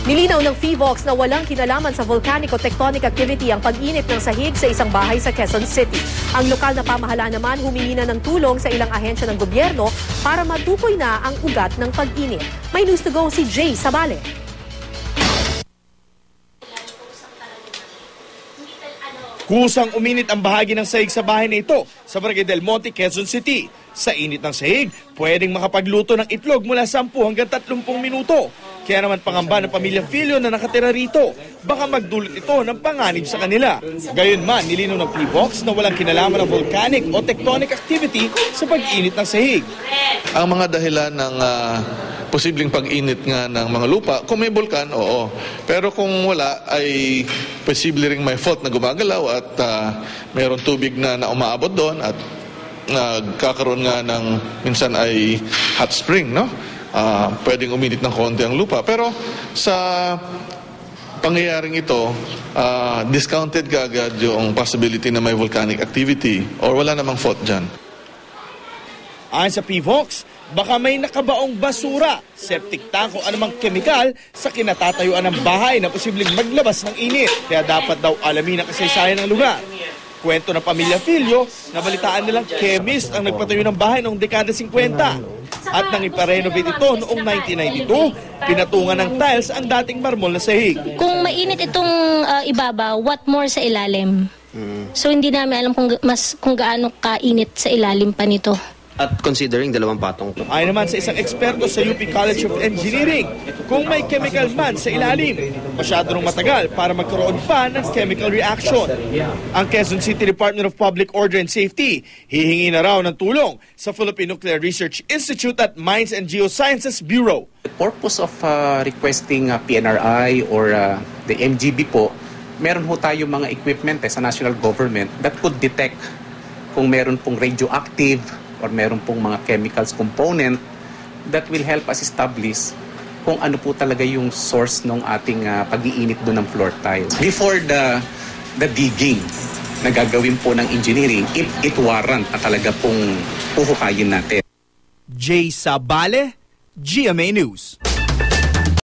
Nilinaw ng PHIVOLCS na walang kinalaman sa volcanic o tectonic activity ang pag-init ng sahig sa isang bahay sa Quezon City. Ang lokal na pamahalaan naman humingi na ng tulong sa ilang ahensya ng gobyerno para matukoy na ang ugat ng pag-init. May news to go si Jay Sabale. Kusang uminit ang bahagi ng sahig sa bahay na ito sa Barangay Del Monte, Quezon City. Sa init ng sahig, pwedeng makapagluto ng itlog mula 10 hanggang 30 minuto. Kaya naman pangamba ng pamilya Filio na nakatira rito, baka magdulot ito ng panganib sa kanila. Gayunman, nilinaw ng PHIVOLCS na walang kinalaman ng volcanic o tectonic activity sa pag-init ng sahig. Ang mga dahilan ng posibleng pag-init nga ng mga lupa, kung may bulkan, oo. Pero kung wala, ay posible ring may fault na gumagalaw at mayroong tubig na umaabot doon at nagkakaroon nga ng minsan ay hot spring, no? Pwedeng uminit ng konti ang lupa. Pero sa pangyayaring ito, discounted kaagad yung possibility na may volcanic activity or wala namang fault dyan. Ayon sa PHIVOLCS, baka may nakabaong basura, septic tank o anumang kemikal sa kinatatayuan ng bahay na posibleng maglabas ng init. Kaya dapat daw alamin ang kasaysayan ng lugar. Kwento ng pamilya Filio, nabalitaan nilang chemist ang nagpatayo ng bahay noong dekada 50. At nang iparenovate ito noong 1992, pinatungan ng tiles ang dating marmol na sahig. Kung mainit itong ibabaw, what more sa ilalim? So hindi namin alam kung gaano kainit sa ilalim pa nito. At considering dalawang patong. Ayon naman sa isang eksperto sa UP College of Engineering, kung may chemical man sa ilalim, masyado nang matagal para magkaroon pa ng chemical reaction. Ang Quezon City Department of Public Order and Safety hihingi na raw ng tulong sa Philippine Nuclear Research Institute at Mines and Geosciences Bureau. The purpose of requesting PNRI or the MGB po, meron ho tayo mga equipment sa national government that could detect kung meron pong radioactive or meron pong mga chemicals component that will help us establish kung ano po talaga yung source ng ating pag-iinit doon ng floor tiles. Before the digging na gagawin po ng engineering, if it warrant na talaga pong puhukayin natin. Jay Sabale, GMA News.